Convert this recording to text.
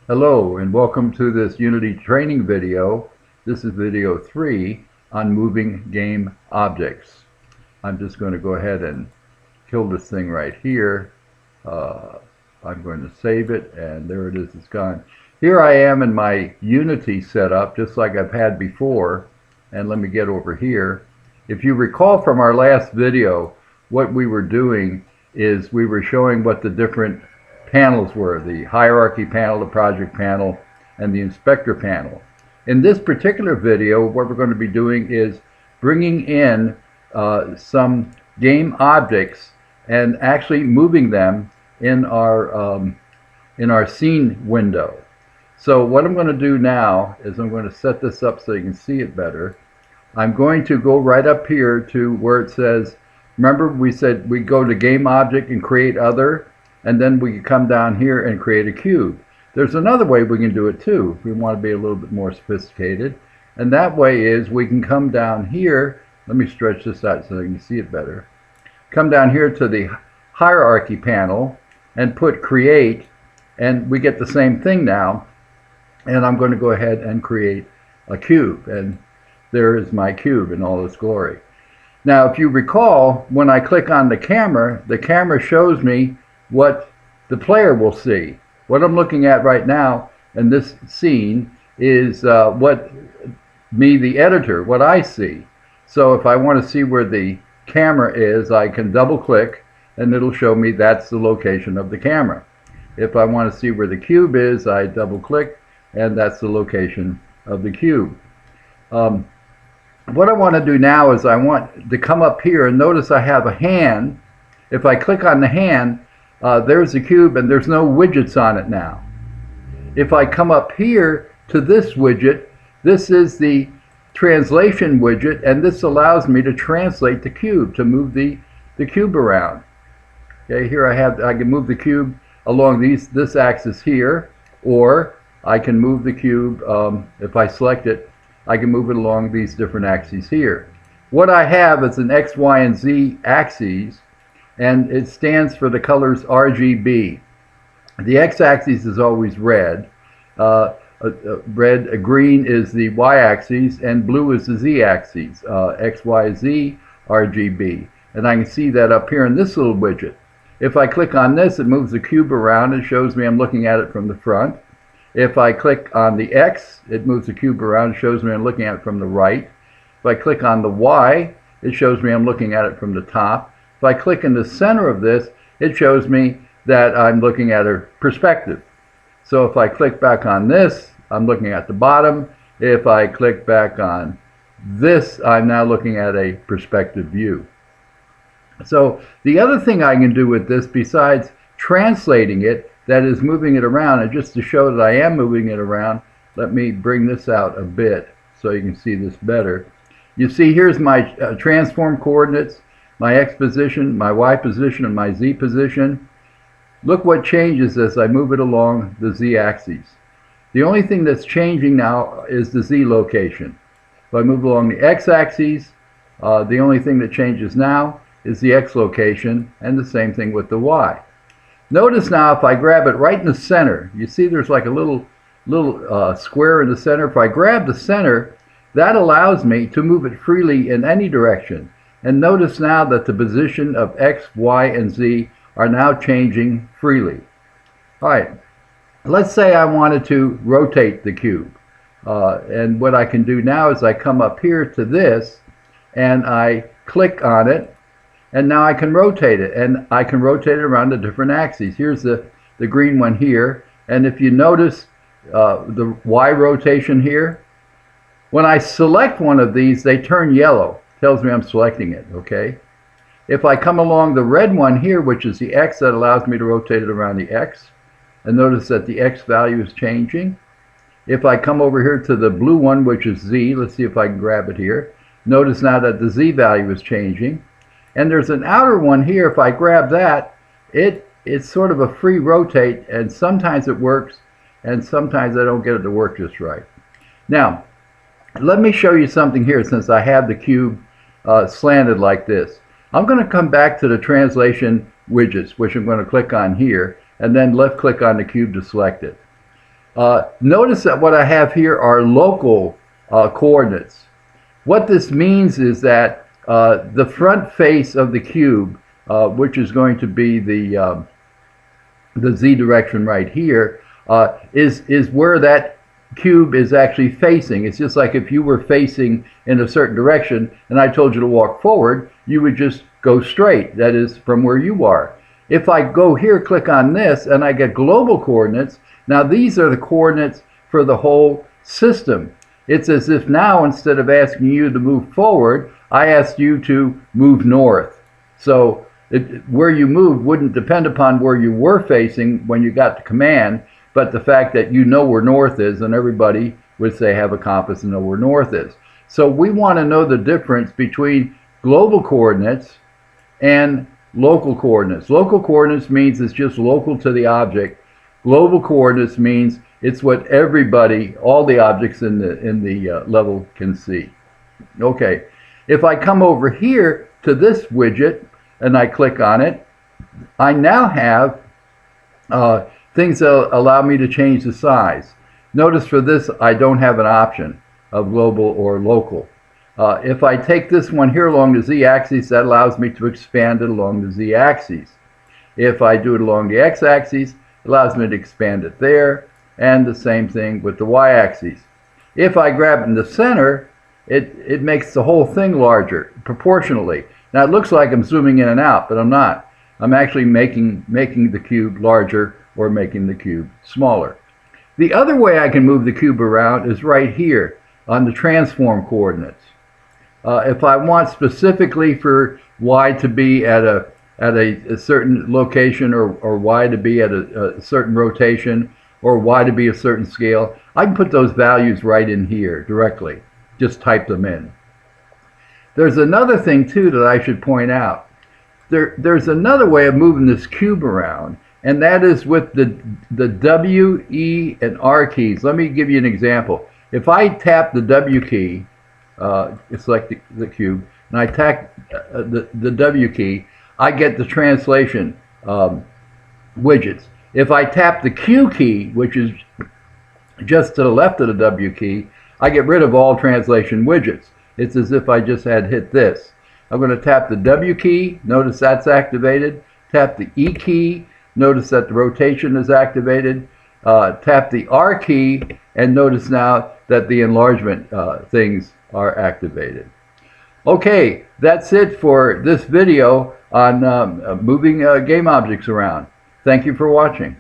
Hello and welcome to this Unity training video. This is video 3 on moving game objects. I'm just going to go ahead and kill this thing right here. I'm going to save it, and there it is, it's gone. Here I am in my Unity setup just like I've had before, and let me get over here. If you recall from our last video, what we were doing is we were showing what the different panels were: the hierarchy panel, the project panel, and the inspector panel. In this particular video, what we're going to be doing is bringing in some game objects and actually moving them in our scene window. So what I'm going to do now is I'm going to set this up so you can see it better. I'm going to go right up here to where it says, remember we said we go to game object and create other, and then we can come down here and create a cube. There's another way we can do it too if we want to be a little bit more sophisticated, and that way is we can come down here. Let me stretch this out so you can see it better. Come down here to the hierarchy panel and put create, and we get the same thing now. And I'm going to go ahead and create a cube, and there is my cube in all its glory. Now if you recall, when I click on the camera shows me what the player will see. What I'm looking at right now in this scene is what me, the editor, what I see. So if I want to see where the camera is, I can double click and it'll show me that's the location of the camera. If I want to see where the cube is, I double click and that's the location of the cube. What I want to do now is I want to come up here and notice I have a hand. If I click on the hand, there's the cube and there's no widgets on it now. If I come up here to this widget, this is the translation widget, and this allows me to translate the cube, to move the cube around. Okay, here I can move the cube along this axis here, or I can move the cube, if I select it, I can move it along these different axes here. What I have is an X, Y, and Z axes, and it stands for the colors RGB. The x-axis is always red. Green is the y-axis, and blue is the z-axis. X, Y, Z, RGB. And I can see that up here in this little widget. If I click on this, it moves the cube around and shows me I'm looking at it from the front. If I click on the X, it moves the cube around and shows me I'm looking at it from the right. If I click on the Y, it shows me I'm looking at it from the top. If I click in the center of this, it shows me that I'm looking at a perspective. So if I click back on this, I'm looking at the bottom. If I click back on this, I'm now looking at a perspective view. So the other thing I can do with this, besides translating it, that is moving it around, and just to show that I am moving it around, let me bring this out a bit so you can see this better. You see here's my transform coordinates, my X position, my Y position, and my Z position. Look what changes as I move it along the Z axis. The only thing that's changing now is the Z location. If I move along the X axis, the only thing that changes now is the X location, and the same thing with the Y. Notice now if I grab it right in the center, you see there's like a little square in the center. If I grab the center, that allows me to move it freely in any direction. And notice now that the position of X, Y, and Z are now changing freely. Alright, let's say I wanted to rotate the cube. And what I can do now is I come up here to this and I click on it, and now I can rotate it, and I can rotate it around the different axes. Here's the green one here, and if you notice the Y rotation here, when I select one of these, they turn yellow. Tells me I'm selecting it, okay? If I come along the red one here, which is the X, that allows me to rotate it around the X, and notice that the X value is changing. If I come over here to the blue one, which is Z, let's see if I can grab it here. Notice now that the Z value is changing. And there's an outer one here. If I grab that, it's sort of a free rotate, and sometimes it works, and sometimes I don't get it to work just right. Now, let me show you something here since I have the cube slanted like this. I'm going to come back to the translation widgets, which I'm going to click on here, and then left click on the cube to select it. Notice that what I have here are local coordinates. What this means is that the front face of the cube, which is going to be the z direction right here, is where that cube is actually facing. It's just like if you were facing in a certain direction and I told you to walk forward, you would just go straight. That is from where you are. If I go here, click on this, and I get global coordinates, now these are the coordinates for the whole system. It's as if now, instead of asking you to move forward, I asked you to move north. So where you moved wouldn't depend upon where you were facing when you got the command, but the fact that you know where north is, and everybody would say have a compass and know where north is. So we want to know the difference between global coordinates and local coordinates. Local coordinates means it's just local to the object. Global coordinates means it's what everybody, all the objects in the level can see. Okay, if I come over here to this widget and I click on it, I now have things that allow me to change the size. Notice for this I don't have an option of global or local. If I take this one here along the z-axis, that allows me to expand it along the z-axis. If I do it along the x-axis, it allows me to expand it there, and the same thing with the y-axis. If I grab in the center, it makes the whole thing larger proportionally. Now it looks like I'm zooming in and out, but I'm not. I'm actually making the cube larger or making the cube smaller. The other way I can move the cube around is right here on the transform coordinates. If I want specifically for y to be at a certain location, or y to be at a certain rotation, or y to be a certain scale, I can put those values right in here directly. Just type them in. There's another thing too that I should point out. There's another way of moving this cube around, and that is with the W, E, and R keys. Let me give you an example. If I tap the W key, select the cube, and I tap the W key, I get the translation widgets. If I tap the Q key, which is just to the left of the W key, I get rid of all translation widgets. It's as if I just had hit this. I'm going to tap the W key, notice that's activated. Tap the E key, notice that the rotation is activated. Tap the R key, and notice now that the enlargement things are activated. Okay, that's it for this video on moving game objects around. Thank you for watching.